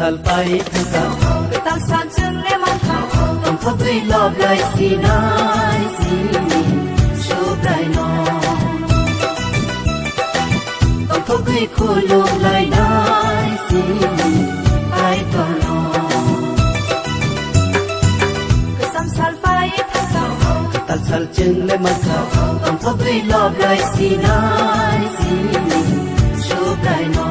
sal pai thaka Ketal sanjung le mata Tong thok dui lop lai si nai si Su prai no Tong thok dui khu lum lai nai si Ai to no Kesam sal pai thaka Ketal sal chung le mata Tong thok dui lop lai si nai si Su prai no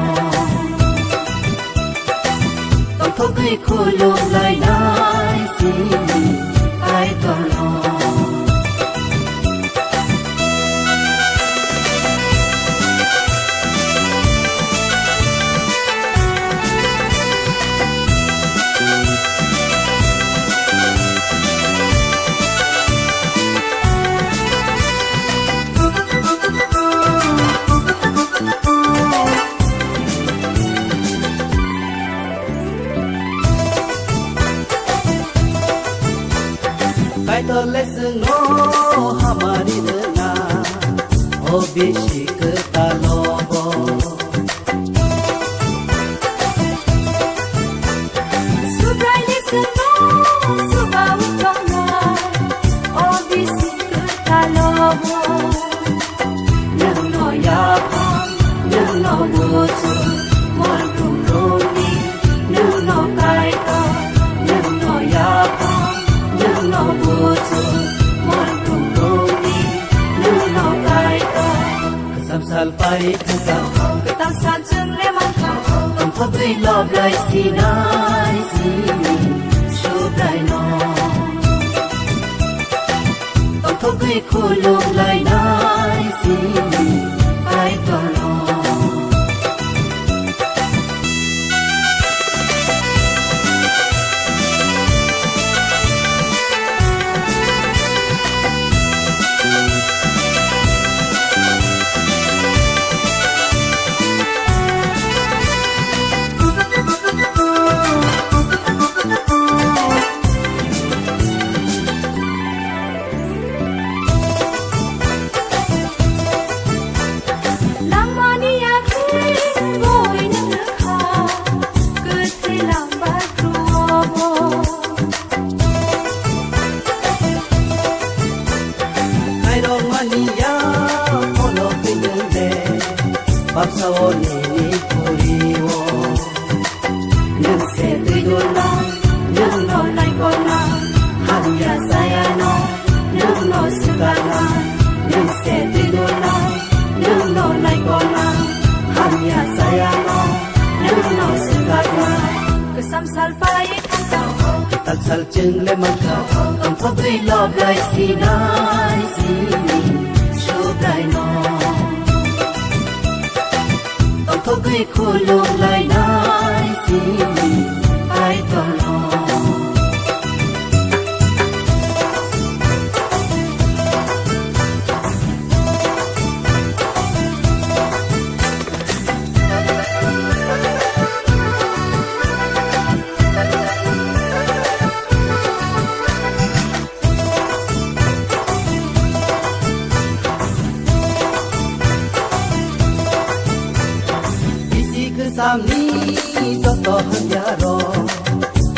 Tong thok dui khu lum lai nai si Ai to no Kai to lesson no hamari na o bishik ta lobo Subrai listen no suba utong na O bisik talobo Nang no ya pam nang no buzu mon kum roni nang no kai to nang no ya pam nang no buzu mon kum roni nang no kai to Kesam sal pai thaka Ketal sanjung le mata Tong thok dui lop lai si nai si Su prai no Tong thok dui khu lum lai nai si Ai to no Bab sao ni ni puri wo Nang se tui do na Nang no lai ko na Han ya saya no Nang no suka na Nang se tui do na Nang no lai ko na Han ya saya no Nang no suka na Kesam sal pai thaka Ketal sal chung le mata Tong thok dui lop lai si nai si Su prai no Tong thok dui khu lum lai nai si Ai to no Sam ni to to han ya ro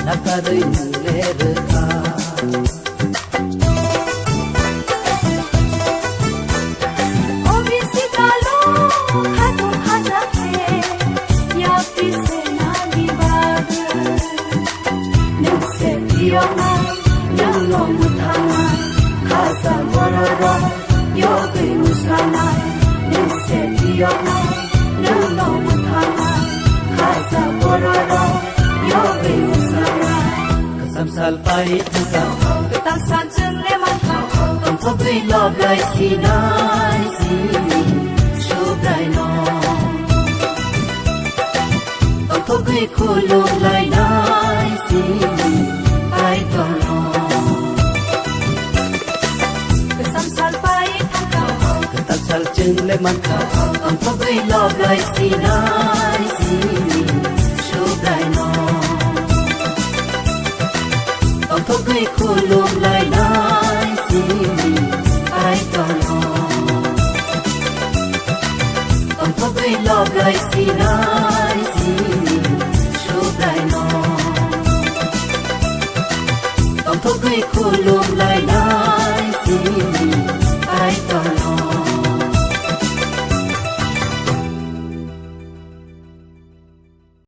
na ka dei le re ka O bisitalo hatu hazake Ya pise na dibaga Nang se dio na nang no mutana Kasa bororo yo gui musana Nang se dio na nang no mutana Kasa bororo yo gui musana Kesam sal pai thaka Ketal sanjung le mata Tong thok dui lop lai si nai si Su prai no Tong thok dui khu lum lai nai si Ai to no Kesam sal pai thaka Ketal sal chung le mata Tong thok dui lop lai si nai si Su prai no Tong thok dui khu lum lai nai si Ai to no Tong thok dui lop lai si nai si Su prai no थगै खुलुमलायना